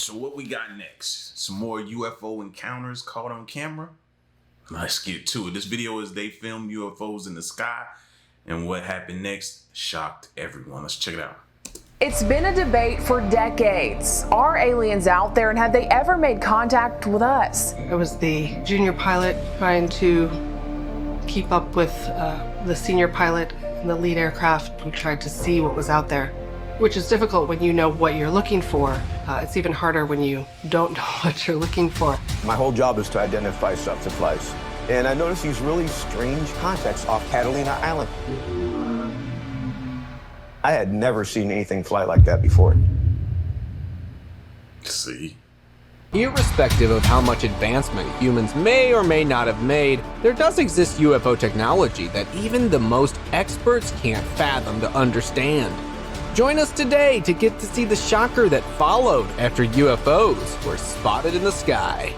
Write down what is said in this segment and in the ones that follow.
So what we got next? Some more UFO encounters caught on camera? Let's get to it. This video is they filmed UFOs in the sky, and what happened next shocked everyone. Let's check it out. It's been a debate for decades. Are aliens out there, and have they ever made contact with us? I was the junior pilot trying to keep up with the senior pilot in the lead aircraft. We tried to see what was out there, which is difficult when you know what you're looking for. It's even harder when you don't know what you're looking for. My whole job is to identify subs and flies. And I noticed these really strange contacts off Catalina Island. I had never seen anything fly like that before. See? Irrespective of how much advancement humans may or may not have made, there does exist UFO technology that even the most experts can't fathom to understand. Join us today to get to see the shocker that followed after UFOs were spotted in the sky.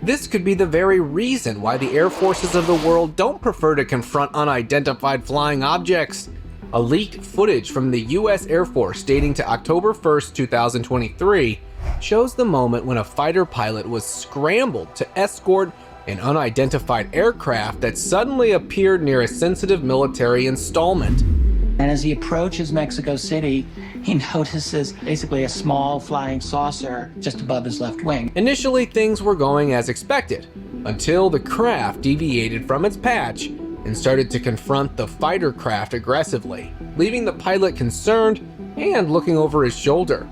This could be the very reason why the air forces of the world don't prefer to confront unidentified flying objects. A leaked footage from the US Air Force dating to October 1st, 2023 shows the moment when a fighter pilot was scrambled to escort an unidentified aircraft that suddenly appeared near a sensitive military installment. And as he approaches Mexico City, he notices basically a small flying saucer just above his left wing. Initially, things were going as expected, until the craft deviated from its patch and started to confront the fighter craft aggressively, leaving the pilot concerned and looking over his shoulder.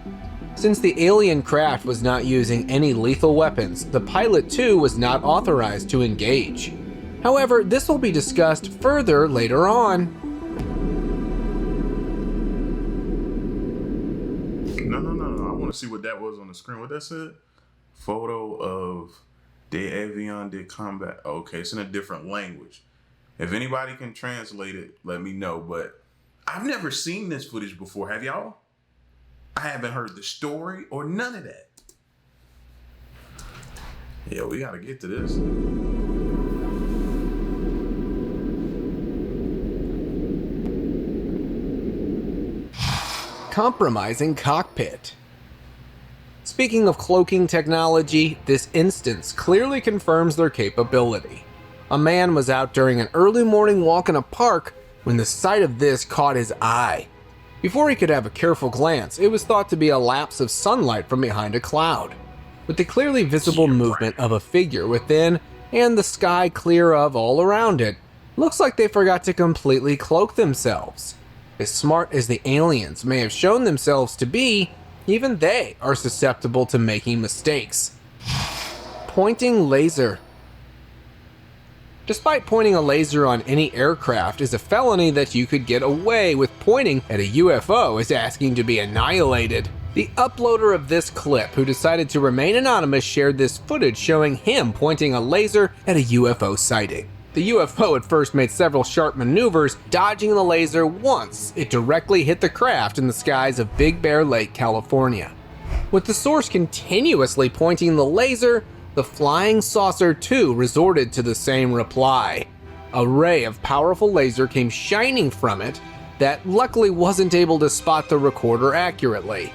Since the alien craft was not using any lethal weapons, the pilot too was not authorized to engage. However, this will be discussed further later on. No. I want to see what that was on the screen. What that said? Photo of de avion de combat. Okay, it's in a different language. If anybody can translate it, let me know. But I've never seen this footage before. Have y'all? I haven't heard the story or none of that. Yeah, we got to get to this. Compromising cockpit. Speaking of cloaking technology, this instance clearly confirms their capability. A man was out during an early morning walk in a park when the sight of this caught his eye. Before he could have a careful glance, it was thought to be a lapse of sunlight from behind a cloud. With the clearly visible movement of a figure within and the sky clear of all around it, looks like they forgot to completely cloak themselves. As smart as the aliens may have shown themselves to be, even they are susceptible to making mistakes. Pointing laser. Despite pointing a laser on any aircraft is a felony that you could get away with, pointing at a UFO is asking to be annihilated. The uploader of this clip, who decided to remain anonymous, shared this footage showing him pointing a laser at a UFO sighting. The UFO at first made several sharp maneuvers, dodging the laser once it directly hit the craft in the skies of Big Bear Lake, California. With the source continuously pointing the laser, the flying saucer too resorted to the same reply. A ray of powerful laser came shining from it that luckily wasn't able to spot the recorder accurately.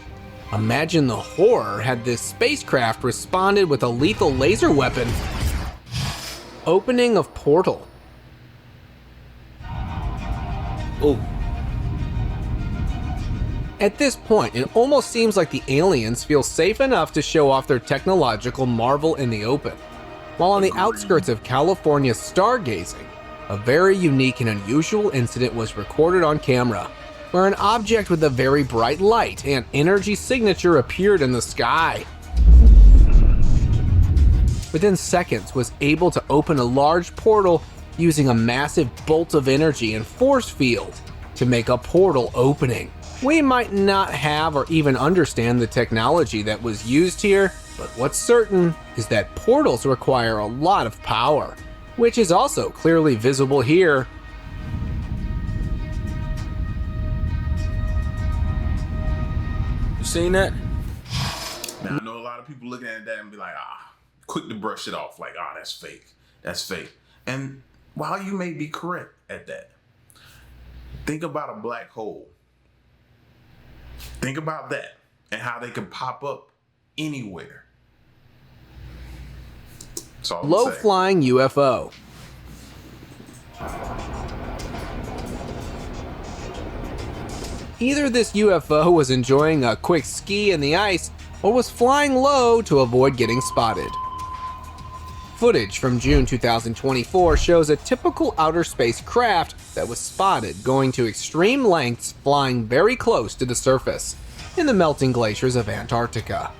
Imagine the horror had this spacecraft responded with a lethal laser weapon. Opening of portal. Oh. At this point, it almost seems like the aliens feel safe enough to show off their technological marvel in the open. While on the outskirts of California's stargazing, a very unique and unusual incident was recorded on camera, where an object with a very bright light and energy signature appeared in the sky. Within seconds was able to open a large portal using a massive bolt of energy and force field to make a portal opening. We might not have or even understand the technology that was used here, but what's certain is that portals require a lot of power, which is also clearly visible here. You seen that? Now I know a lot of people looking at that and be like, quick to brush it off, like, that's fake. That's fake. And while you may be correct at that, think about a black hole. Think about that and how they can pop up anywhere. Low-flying UFO. Either this UFO was enjoying a quick ski in the ice or was flying low to avoid getting spotted. Footage from June 2024 shows a typical outer space craft that was spotted going to extreme lengths flying very close to the surface in the melting glaciers of Antarctica.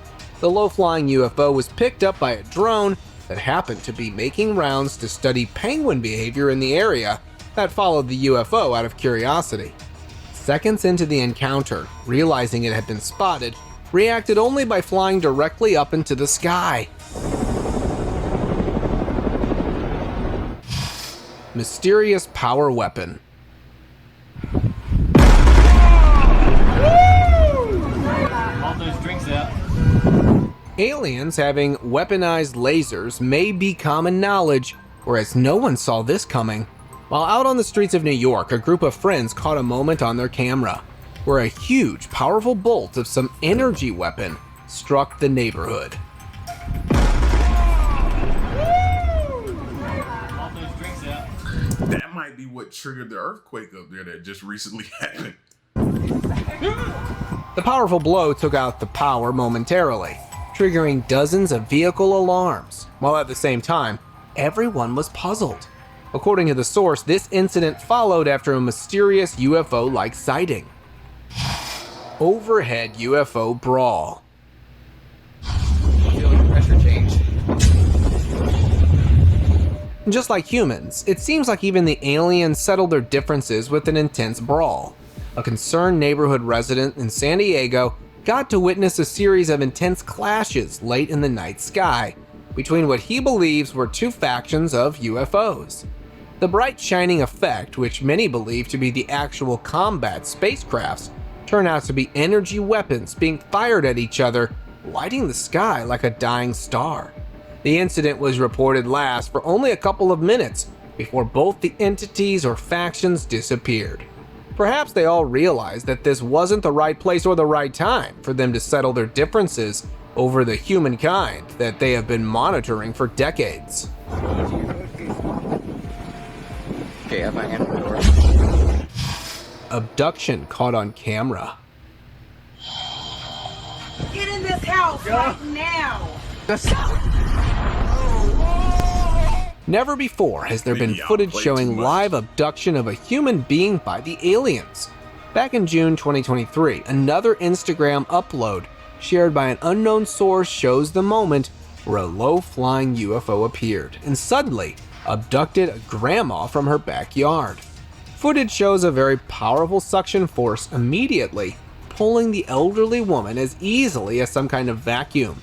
The low-flying UFO was picked up by a drone that happened to be making rounds to study penguin behavior in the area that followed the UFO out of curiosity. Seconds into the encounter, realizing it had been spotted, reacted only by flying directly up into the sky. Mysterious power weapon. All those drinks out. Aliens having weaponized lasers may be common knowledge, whereas no one saw this coming. While out on the streets of New York, a group of friends caught a moment on their camera where a huge, powerful bolt of some energy weapon struck the neighborhood. All those drinks out. That might be what triggered the earthquake up there that just recently happened. The powerful blow took out the power momentarily, triggering dozens of vehicle alarms, while at the same time, everyone was puzzled. According to the source, this incident followed after a mysterious UFO-like sighting. Overhead UFO brawl. Feeling pressure change. Just like humans, it seems like even the aliens settled their differences with an intense brawl. A concerned neighborhood resident in San Diego got to witness a series of intense clashes late in the night sky between what he believes were two factions of UFOs. The bright shining effect, which many believe to be the actual combat spacecrafts, turned out to be energy weapons being fired at each other, lighting the sky like a dying star. The incident was reported last for only a couple of minutes before both the entities or factions disappeared. Perhaps they all realized that this wasn't the right place or the right time for them to settle their differences over the humankind that they have been monitoring for decades. Okay, I have my hand on the door. Abduction caught on camera. Get in this house right now! Never before has there been footage showing live abduction of a human being by the aliens. Back in June 2023, another Instagram upload shared by an unknown source shows the moment where a low-flying UFO appeared and suddenly abducted a grandma from her backyard. Footage shows a very powerful suction force immediately pulling the elderly woman as easily as some kind of vacuum.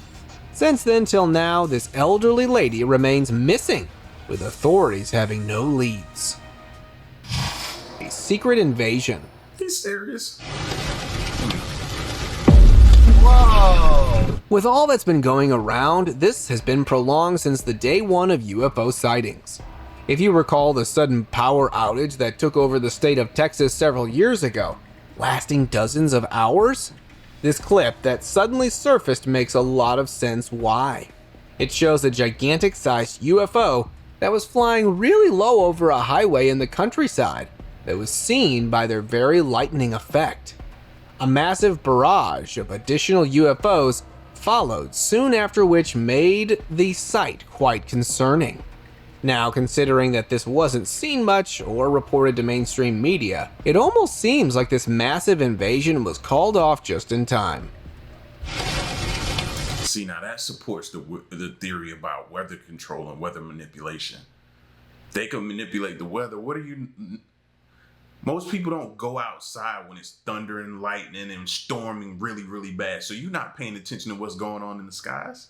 Since then till now, this elderly lady remains missing, with authorities having no leads. A secret invasion. He's serious. Whoa! With all that's been going around, this has been prolonged since the day one of UFO sightings. If you recall the sudden power outage that took over the state of Texas several years ago, lasting dozens of hours, this clip that suddenly surfaced makes a lot of sense why. It shows a gigantic-sized UFO that was flying really low over a highway in the countryside that was seen by their very lightning effect. A massive barrage of additional UFOs followed soon after, which made the sight quite concerning. Now, considering that this wasn't seen much or reported to mainstream media, it almost seems like this massive invasion was called off just in time. See, now that supports the theory about weather control and weather manipulation. They can manipulate the weather. Most people don't go outside when it's thundering, lightning, and storming really, really bad. So you're not paying attention to what's going on in the skies.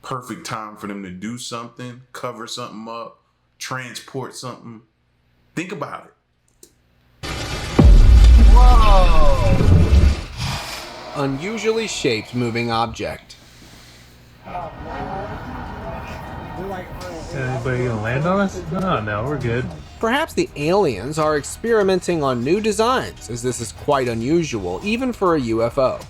Perfect time for them to do something, cover something up, transport something. Think about it. Whoa! Unusually shaped moving object. Anybody gonna land on us? No, we're good. Perhaps the aliens are experimenting on new designs, as this is quite unusual, even for a UFO.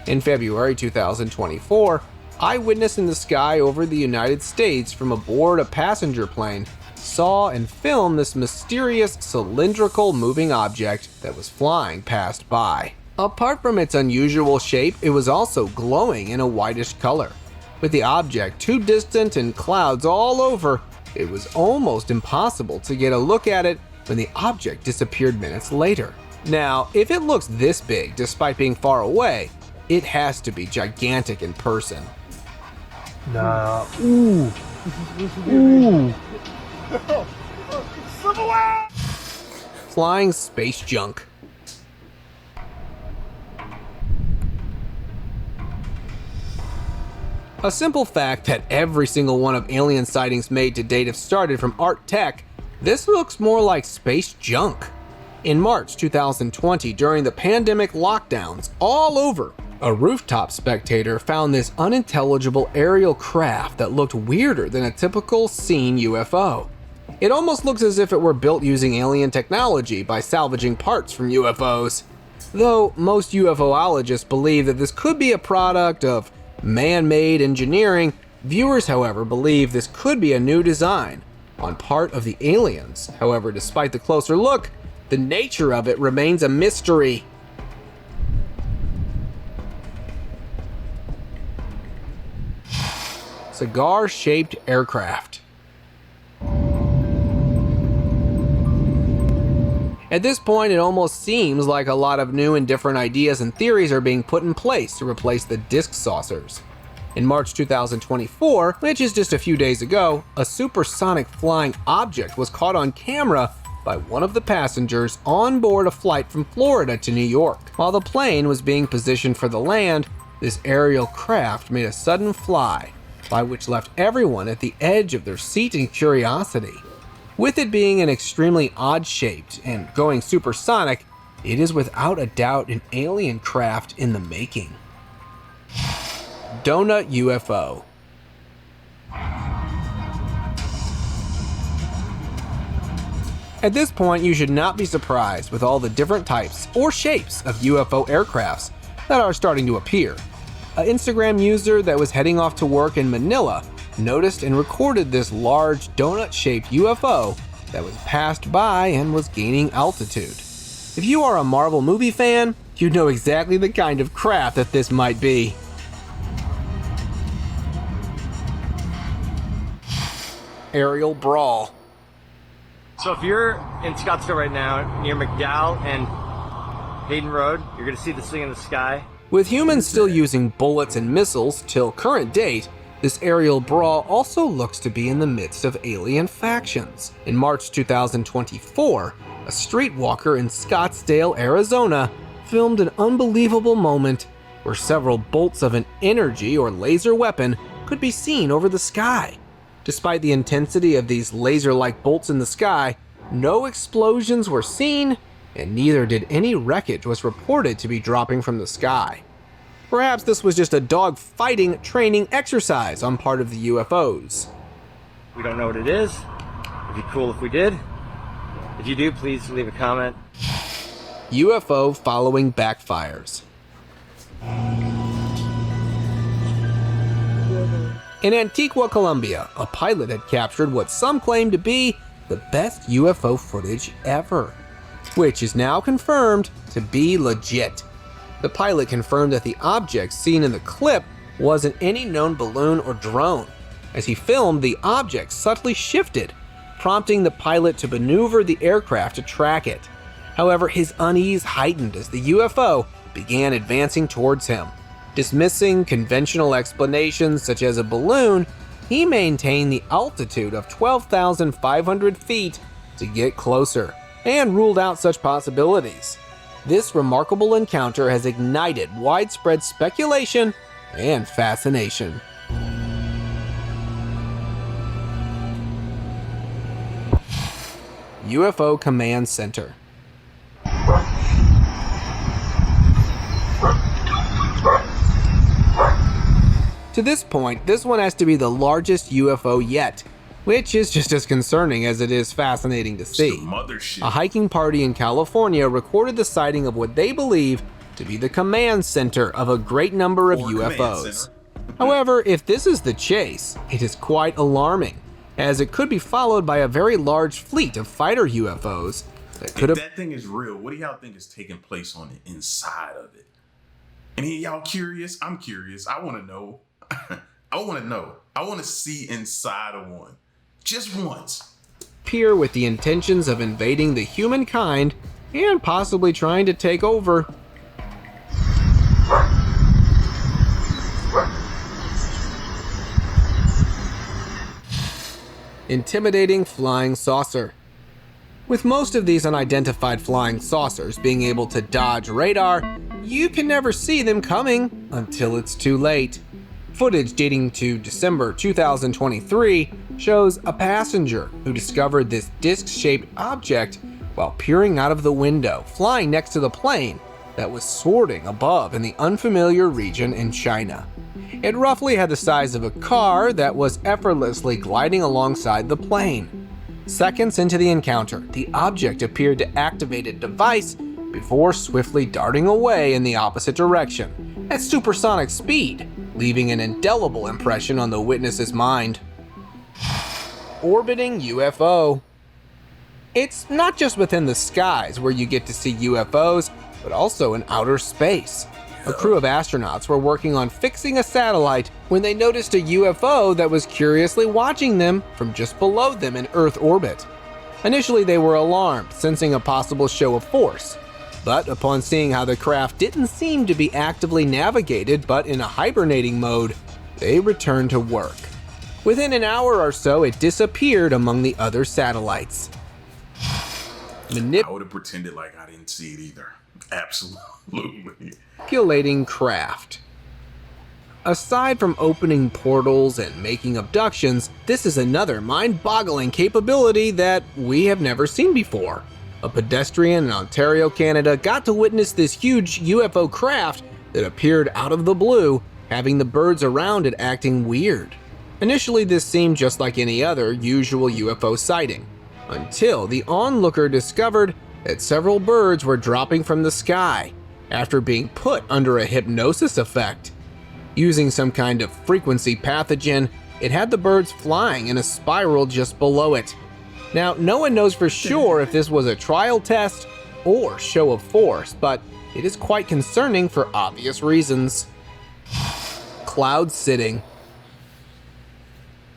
In February 2024, eyewitness in the sky over the United States from aboard a passenger plane saw and filmed this mysterious cylindrical moving object that was flying past by. Apart from its unusual shape, it was also glowing in a whitish color. With the object too distant and clouds all over, it was almost impossible to get a look at it when the object disappeared minutes later. Now, if it looks this big despite being far away, it has to be gigantic in person. Nah. Ooh. Ooh. Flying space junk. A simple fact that every single one of alien sightings made to date have started from art tech, this looks more like space junk. In March 2020, during the pandemic lockdowns all over, a rooftop spectator found this unintelligible aerial craft that looked weirder than a typical seen UFO. It almost looks as if it were built using alien technology by salvaging parts from UFOs. Though most UFOologists believe that this could be a product of man-made engineering, viewers, however, believe this could be a new design on part of the aliens. However, despite the closer look, the nature of it remains a mystery. Cigar-shaped aircraft. At this point, it almost seems like a lot of new and different ideas and theories are being put in place to replace the disc saucers. In March 2024, which is just a few days ago, a supersonic flying object was caught on camera by one of the passengers on board a flight from Florida to New York. While the plane was being positioned for the land, this aerial craft made a sudden fly, by which left everyone at the edge of their seat in curiosity. With it being an extremely odd-shaped and going supersonic, it is without a doubt an alien craft in the making. Donut UFO. At this point, you should not be surprised with all the different types or shapes of UFO aircrafts that are starting to appear. An Instagram user that was heading off to work in Manila noticed and recorded this large donut-shaped UFO that was passed by and was gaining altitude. If you are a Marvel movie fan, you know exactly the kind of craft that this might be. Aerial brawl. So if you're in Scottsdale right now, near McDowell and Hayden Road, you're gonna see this thing in the sky. With humans still using bullets and missiles till current date, this aerial brawl also looks to be in the midst of alien factions. In March 2024, a streetwalker in Scottsdale, Arizona, filmed an unbelievable moment where several bolts of an energy or laser weapon could be seen over the sky. Despite the intensity of these laser-like bolts in the sky, no explosions were seen, and neither did any wreckage was reported to be dropping from the sky. Perhaps this was just a dog-fighting training exercise on part of the UFOs. We don't know what it is. It'd be cool if we did. If you do, please leave a comment. UFO following backfires. In Antigua, Colombia, a pilot had captured what some claim to be the best UFO footage ever, which is now confirmed to be legit. The pilot confirmed that the object seen in the clip wasn't any known balloon or drone. As he filmed, the object subtly shifted, prompting the pilot to maneuver the aircraft to track it. However, his unease heightened as the UFO began advancing towards him. Dismissing conventional explanations such as a balloon, he maintained the altitude of 12,500 feet to get closer, and ruled out such possibilities. This remarkable encounter has ignited widespread speculation and fascination. UFO Command Center. To this point, this one has to be the largest UFO yet. which is just as concerning as it is fascinating to see. Mothership. A hiking party in California recorded the sighting of what they believe to be the command center of a great number of UFOs. However, if this is the chase, it is quite alarming, as it could be followed by a very large fleet of fighter UFOs that could have— If that thing is real, what do y'all think is taking place on the inside of it? Any of y'all curious? I'm curious. I want to know. I want to know. I want to see inside of one. Just once. appear with the intentions of invading the humankind and possibly trying to take over. Intimidating flying saucer. With most of these unidentified flying saucers being able to dodge radar, you can never see them coming until it's too late. Footage dating to December 2023 shows a passenger who discovered this disc-shaped object while peering out of the window, flying next to the plane that was soaring above in the unfamiliar region in China. It roughly had the size of a car that was effortlessly gliding alongside the plane. Seconds into the encounter, the object appeared to activate a device before swiftly darting away in the opposite direction at supersonic speed, leaving an indelible impression on the witness's mind. Orbiting UFO. It's not just within the skies where you get to see UFOs, but also in outer space. A crew of astronauts were working on fixing a satellite when they noticed a UFO that was curiously watching them from just below them in Earth orbit. Initially, they were alarmed, sensing a possible show of force. But upon seeing how the craft didn't seem to be actively navigated but in a hibernating mode, they returned to work. Within an hour or so, it disappeared among the other satellites. I would have pretended like I didn't see it either. Absolutely. Manipulating craft. Aside from opening portals and making abductions, this is another mind-boggling capability that we have never seen before. A pedestrian in Ontario, Canada got to witness this huge UFO craft that appeared out of the blue, having the birds around it acting weird. Initially, this seemed just like any other usual UFO sighting, until the onlooker discovered that several birds were dropping from the sky after being put under a hypnosis effect. Using some kind of frequency pathogen, it had the birds flying in a spiral just below it. Now, no one knows for sure if this was a trial test or show of force, but it is quite concerning for obvious reasons. Cloud sitting.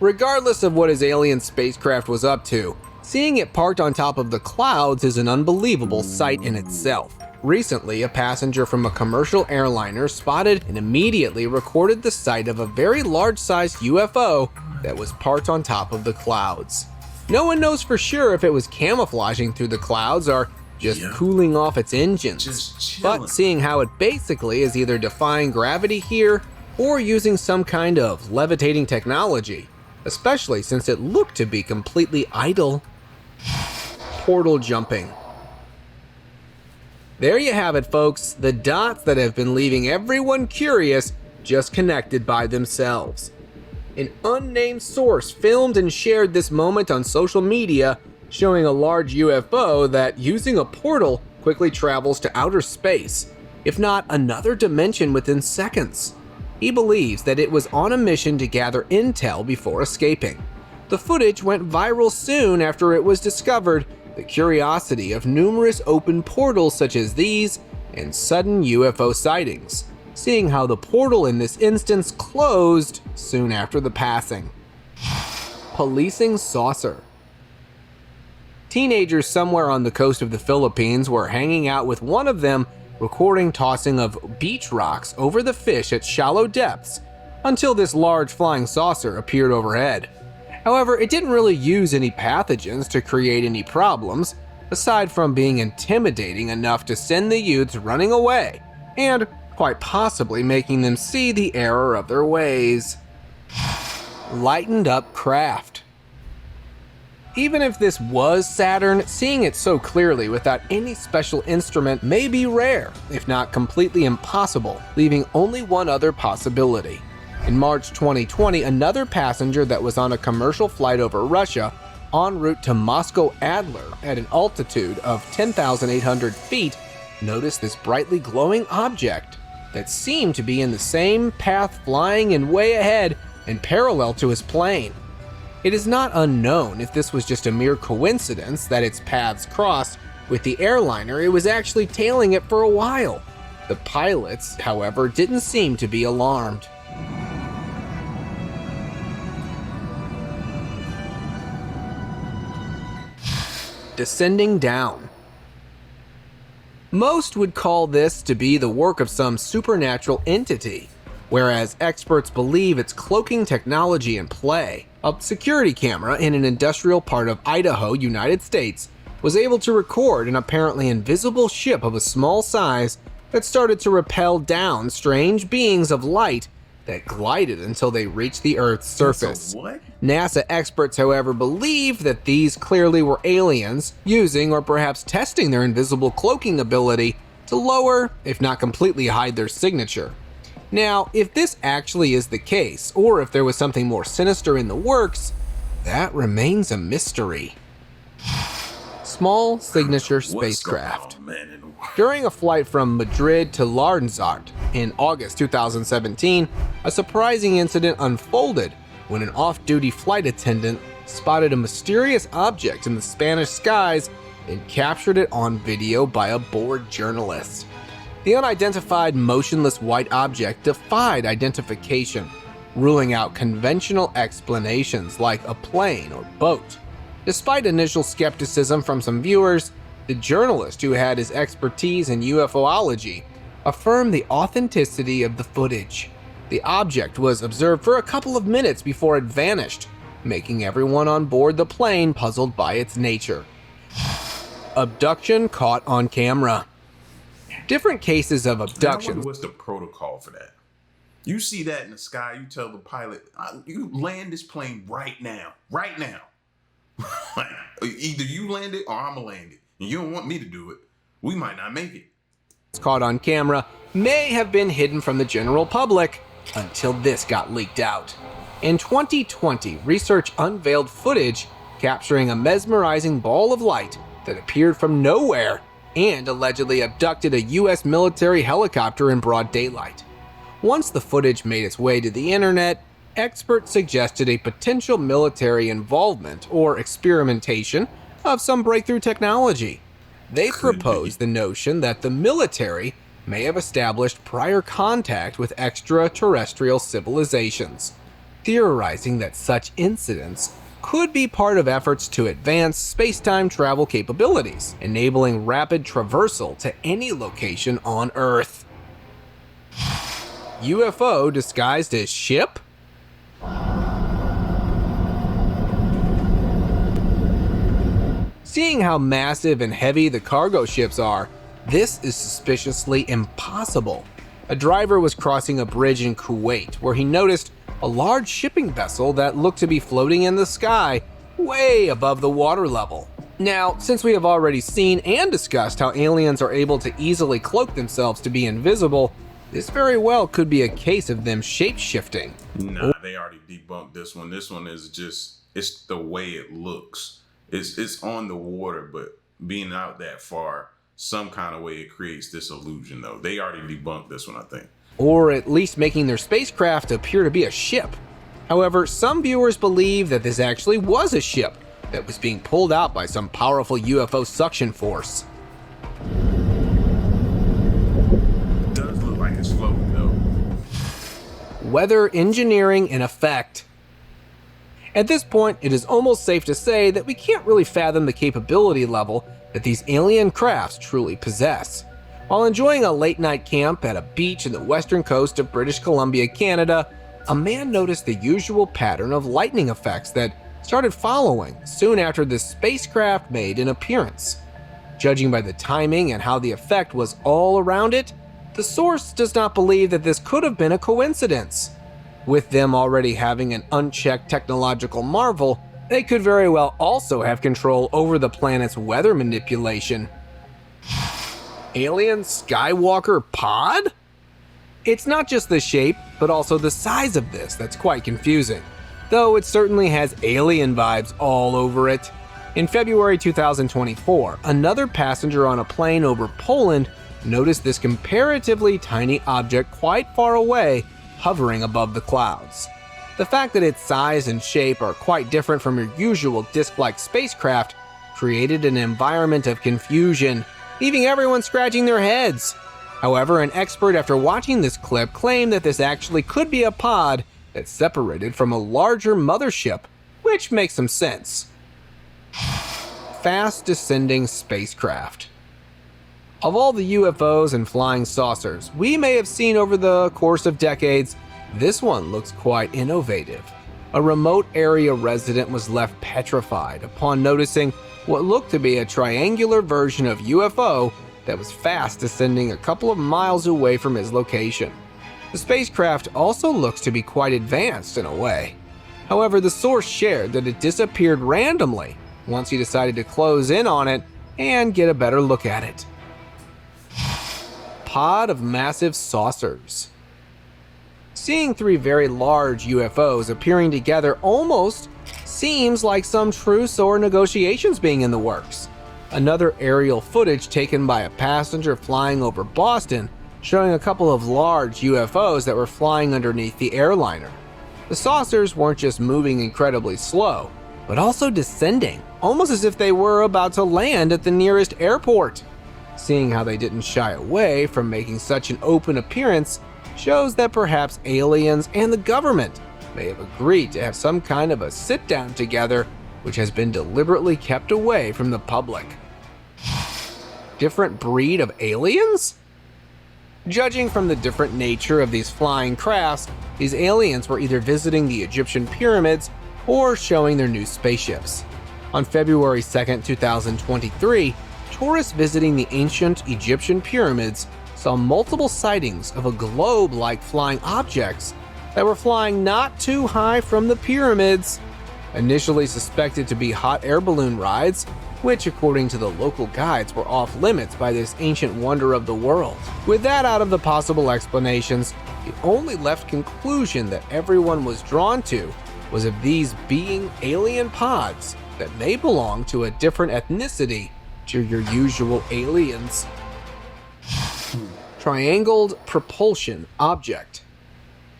Regardless of what his alien spacecraft was up to, seeing it parked on top of the clouds is an unbelievable sight in itself. Recently, a passenger from a commercial airliner spotted and immediately recorded the sight of a very large-sized UFO that was parked on top of the clouds. No one knows for sure if it was camouflaging through the clouds or just cooling off its engines, but seeing how it basically is either defying gravity here or using some kind of levitating technology, especially since it looked to be completely idle. Portal jumping. There you have it, folks, the dots that have been leaving everyone curious just connected by themselves. An unnamed source filmed and shared this moment on social media, showing a large UFO that, using a portal, quickly travels to outer space, if not another dimension within seconds. He believes that it was on a mission to gather intel before escaping. The footage went viral soon after it was discovered, the curiosity of numerous open portals such as these and sudden UFO sightings, seeing how the portal in this instance closed soon after the passing. Policing saucer. Teenagers somewhere on the coast of the Philippines were hanging out with one of them, recording tossing of beach rocks over the fish at shallow depths until this large flying saucer appeared overhead. However, it didn't really use any pathogens to create any problems, aside from being intimidating enough to send the youths running away, and quite possibly making them see the error of their ways. Lightened up craft. Even if this was Saturn, seeing it so clearly without any special instrument may be rare, if not completely impossible, leaving only one other possibility. In March 2020, another passenger that was on a commercial flight over Russia en route to Moscow Adler at an altitude of 10,800 feet noticed this brightly glowing object that seemed to be in the same path, flying and way ahead and parallel to his plane. It is not unknown if this was just a mere coincidence that its paths crossed with the airliner. It was actually tailing it for a while. The pilots, however, didn't seem to be alarmed. Descending down. Most would call this to be the work of some supernatural entity, whereas experts believe it's cloaking technology in play. A security camera in an industrial part of Idaho, United States, was able to record an apparently invisible ship of a small size that started to rappel down strange beings of light that glided until they reached the Earth's surface. What? NASA experts, however, believe that these clearly were aliens using or perhaps testing their invisible cloaking ability to lower, if not completely hide their signature. Now, if this actually is the case, or if there was something more sinister in the works, that remains a mystery. Small signature spacecraft. During a flight from Madrid to Larnzart in August 2017, a surprising incident unfolded when an off-duty flight attendant spotted a mysterious object in the Spanish skies and captured it on video by a bored journalist. The unidentified motionless white object defied identification, ruling out conventional explanations like a plane or boat. Despite initial skepticism from some viewers, the journalist, who had his expertise in UFOlogy, affirmed the authenticity of the footage. The object was observed for a couple of minutes before it vanished, making everyone on board the plane puzzled by its nature. Abduction caught on camera. Different cases of abductions. What's the protocol for that? You see that in the sky, you tell the pilot, you land this plane right now. Right now. Either you land it or I'm gonna land it. And you don't want me to do it. We might not make it. Caught on camera may have been hidden from the general public until this got leaked out. In 2020, research unveiled footage capturing a mesmerizing ball of light that appeared from nowhere and allegedly abducted a US military helicopter in broad daylight. Once the footage made its way to the internet, experts suggested a potential military involvement or experimentation of some breakthrough technology. They proposed the notion that the military may have established prior contact with extraterrestrial civilizations, theorizing that such incidents could be part of efforts to advance space-time travel capabilities, enabling rapid traversal to any location on Earth. UFO disguised as ship? Seeing how massive and heavy the cargo ships are, this is suspiciously impossible. A driver was crossing a bridge in Kuwait where he noticed a large shipping vessel that looked to be floating in the sky way above the water level. Now, since we have already seen and discussed how aliens are able to easily cloak themselves to be invisible, this very well could be a case of them shape-shifting. Nah, they already debunked this one. This one is just, it's the way it looks. It's on the water, but being out that far, some kind of way it creates this illusion though. They already debunked this one, I think. Or at least making their spacecraft appear to be a ship. However, some viewers believe that this actually was a ship that was being pulled out by some powerful UFO suction force. It does look like it's floating though. Weather engineering in effect. At this point, it is almost safe to say that we can't really fathom the capability level that these alien crafts truly possess. While enjoying a late-night camp at a beach in the western coast of British Columbia, Canada, a man noticed the usual pattern of lightning effects that started following soon after the spacecraft made an appearance. Judging by the timing and how the effect was all around it, the source does not believe that this could have been a coincidence. With them already having an unchecked technological marvel, they could very well also have control over the planet's weather manipulation. Alien Skywalker pod? It's not just the shape, but but also the size of this that's quite confusing, though it certainly has alien vibes all over it. In February 2024, another passenger on a plane over Poland noticed this comparatively tiny object quite far away, hovering above the clouds. The fact that its size and shape are quite different from your usual disc-like spacecraft created an environment of confusion, leaving everyone scratching their heads. However, an expert after watching this clip claimed that this actually could be a pod that separated from a larger mothership, which makes some sense. Fast descending spacecraft. Of all the UFOs and flying saucers we may have seen over the course of decades, this one looks quite innovative. A remote area resident was left petrified upon noticing what looked to be a triangular version of UFO that was fast descending a couple of miles away from his location. The spacecraft also looks to be quite advanced in a way. However, the source shared that it disappeared randomly once he decided to close in on it and get a better look at it. Pod of massive saucers. Seeing three very large UFOs appearing together almost seems like some truce or negotiations being in the works. Another aerial footage taken by a passenger flying over Boston showing a couple of large UFOs that were flying underneath the airliner. The saucers weren't just moving incredibly slow, but also descending, almost as if they were about to land at the nearest airport. Seeing how they didn't shy away from making such an open appearance shows that perhaps aliens and the government may have agreed to have some kind of a sit-down together, which has been deliberately kept away from the public. Different breed of aliens? Judging from the different nature of these flying crafts, these aliens were either visiting the Egyptian pyramids or showing their new spaceships. On February 2, 2023, tourists visiting the ancient Egyptian pyramids saw multiple sightings of a globe-like flying objects that were flying not too high from the pyramids. Initially suspected to be hot air balloon rides, which according to the local guides were off limits by this ancient wonder of the world. With that out of the possible explanations, the only left conclusion that everyone was drawn to was of these being alien pods that may belong to a different ethnicity to your usual aliens. Triangled propulsion object.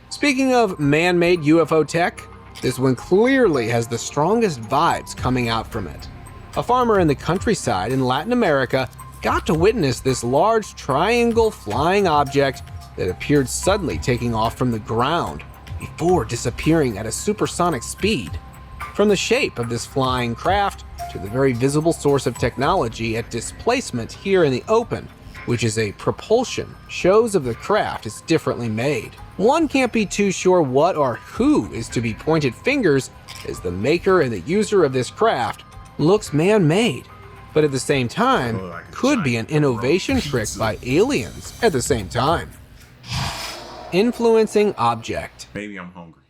Speaking of man-made UFO tech, this one clearly has the strongest vibes coming out from it. A farmer in the countryside in Latin America got to witness this large triangle flying object that appeared suddenly taking off from the ground before disappearing at a supersonic speed. From the shape of this flying craft to the very visible source of technology at displacement here in the open, which is a propulsion, shows of the craft is differently made. One can't be too sure what or who is to be pointed fingers, as the maker and the user of this craft looks man-made, but at the same time could be an innovation trick by aliens at the same time. Influencing object. Maybe I'm hungry.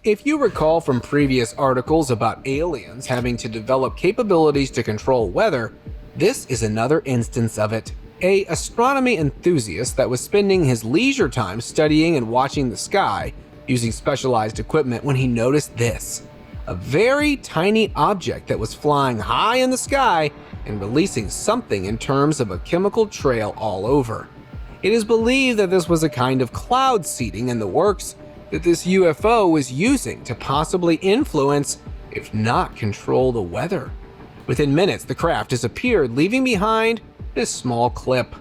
If you recall from previous articles about aliens having to develop capabilities to control weather, this is another instance of it. An astronomy enthusiast that was spending his leisure time studying and watching the sky using specialized equipment when he noticed this. A very tiny object that was flying high in the sky and releasing something in terms of a chemical trail all over. It is believed that this was a kind of cloud seeding in the works that this UFO was using to possibly influence, if not control, the weather. Within minutes, the craft disappeared, leaving behind this small clip.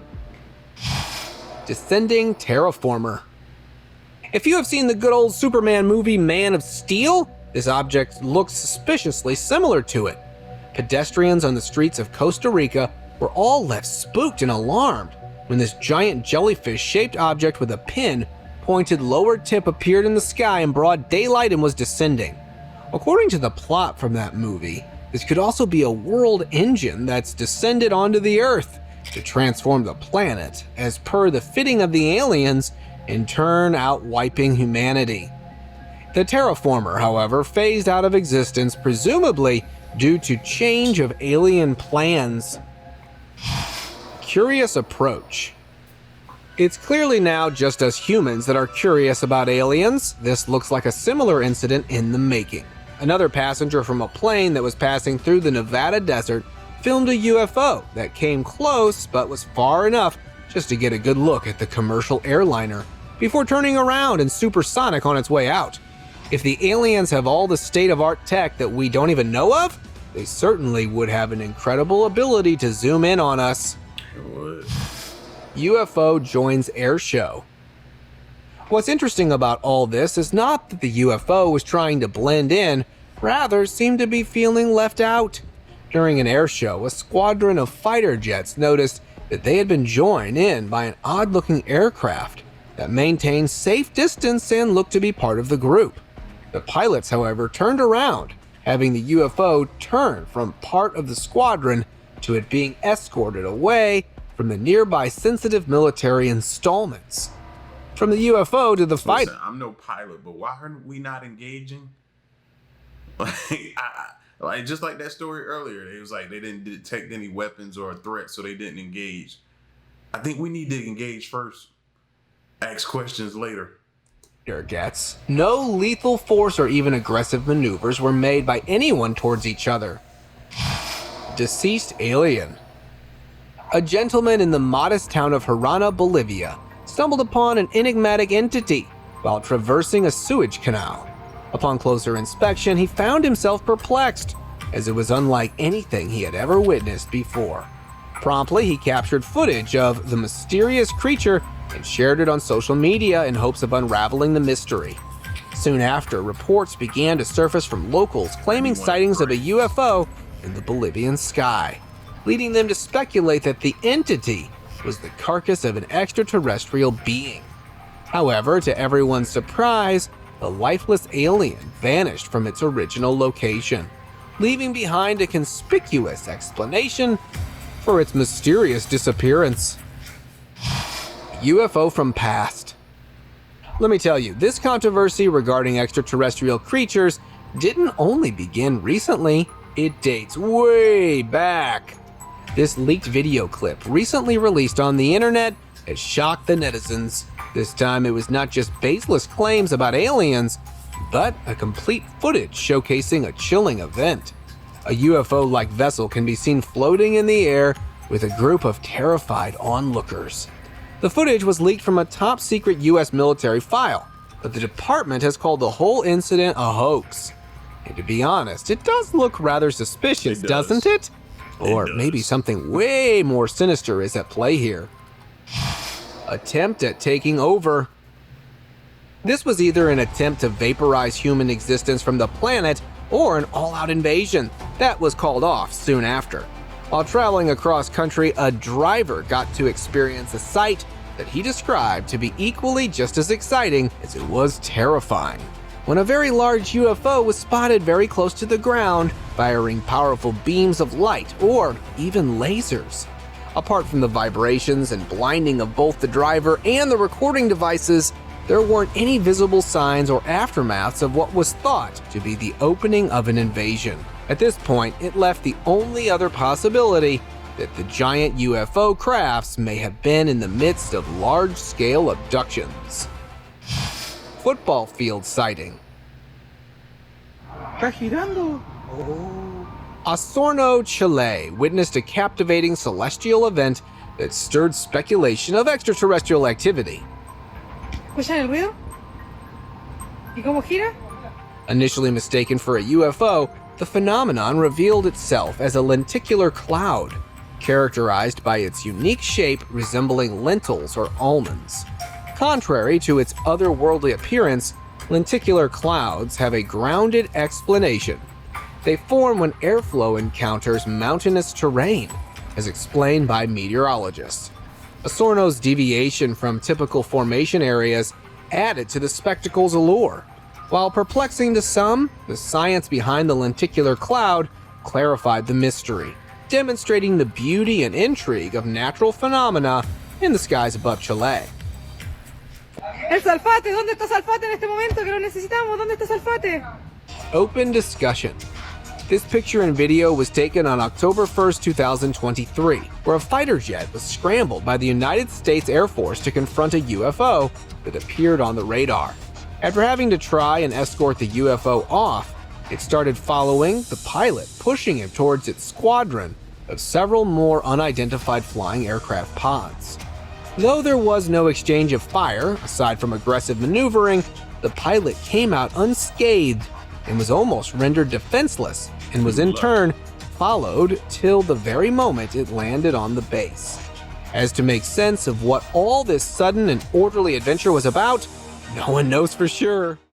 Descending Terraformer. If you have seen the good old Superman movie Man of Steel, this object looks suspiciously similar to it. Pedestrians on the streets of Costa Rica were all left spooked and alarmed when this giant jellyfish-shaped object with a pin-pointed lower tip appeared in the sky in broad daylight and was descending. According to the plot from that movie, this could also be a world engine that's descended onto the Earth to transform the planet, as per the fitting of the aliens, in turn out wiping humanity. The Terraformer, however, phased out of existence, presumably due to change of alien plans. Curious approach. It's clearly now just us humans that are curious about aliens. This looks like a similar incident in the making. Another passenger from a plane that was passing through the Nevada desert filmed a UFO that came close but was far enough just to get a good look at the commercial airliner before turning around and supersonic on its way out. If the aliens have all the state-of-art tech that we don't even know of, they certainly would have an incredible ability to zoom in on us. UFO joins air show. What's interesting about all this is not that the UFO was trying to blend in, rather seemed to be feeling left out. During an air show, a squadron of fighter jets noticed that they had been joined in by an odd-looking aircraft that maintained safe distance and looked to be part of the group. The pilots, however, turned around, having the UFO turn from part of the squadron to it being escorted away from the nearby sensitive military installments. From the UFO to the fight. Listen, I'm no pilot, but why are we not engaging? Like just like that story earlier, it was like they didn't detect any weapons or threats, so they didn't engage. I think we need to engage first. Ask questions later. Gets. No lethal force or even aggressive maneuvers were made by anyone towards each other. Deceased alien. A gentleman in the modest town of Harana, Bolivia, stumbled upon an enigmatic entity while traversing a sewage canal. Upon closer inspection, he found himself perplexed, as it was unlike anything he had ever witnessed before. Promptly, he captured footage of the mysterious creature and shared it on social media in hopes of unraveling the mystery. Soon after, reports began to surface from locals claiming sightings of a UFO in the Bolivian sky, leading them to speculate that the entity was the carcass of an extraterrestrial being. However, to everyone's surprise, the lifeless alien vanished from its original location, leaving behind a conspicuous explanation for its mysterious disappearance. UFO from past. Let me tell you, this controversy regarding extraterrestrial creatures didn't only begin recently, it dates way back. This leaked video clip, recently released on the internet, has shocked the netizens. This time it was not just baseless claims about aliens, but a complete footage showcasing a chilling event. A UFO-like vessel can be seen floating in the air with a group of terrified onlookers. The footage was leaked from a top-secret US military file, but the department has called the whole incident a hoax. And to be honest, it does look rather suspicious, doesn't it? Or maybe something way more sinister is at play here. Attempt at taking over. This was either an attempt to vaporize human existence from the planet or an all-out invasion that was called off soon after. While traveling across country, a driver got to experience a sight that he described to be equally just as exciting as it was terrifying, when a very large UFO was spotted very close to the ground, firing powerful beams of light or even lasers. Apart from the vibrations and blinding of both the driver and the recording devices, there weren't any visible signs or aftermaths of what was thought to be the opening of an invasion. At this point, it left the only other possibility that the giant UFO crafts may have been in the midst of large-scale abductions. Football field sighting. Osorno, Chile witnessed a captivating celestial event that stirred speculation of extraterrestrial activity. ¿Escuchan el ruido? ¿Y cómo gira? Initially mistaken for a UFO, the phenomenon revealed itself as a lenticular cloud, characterized by its unique shape resembling lentils or almonds. Contrary to its otherworldly appearance, lenticular clouds have a grounded explanation. They form when airflow encounters mountainous terrain, as explained by meteorologists. Osorno's deviation from typical formation areas added to the spectacle's allure. While perplexing to some, the science behind the lenticular cloud clarified the mystery, demonstrating the beauty and intrigue of natural phenomena in the skies above Chile. El Salfate, ¿dónde está Salfate en este momento que lo necesitamos? ¿Dónde está Salfate? Open discussion. This picture and video was taken on October 1st, 2023, where a fighter jet was scrambled by the United States Air Force to confront a UFO that appeared on the radar. After having to try and escort the UFO off, it started following the pilot, pushing him towards its squadron of several more unidentified flying aircraft pods. Though there was no exchange of fire, aside from aggressive maneuvering, the pilot came out unscathed and was almost rendered defenseless, and was in turn followed till the very moment it landed on the base. As to make sense of what all this sudden and orderly adventure was about, no one knows for sure.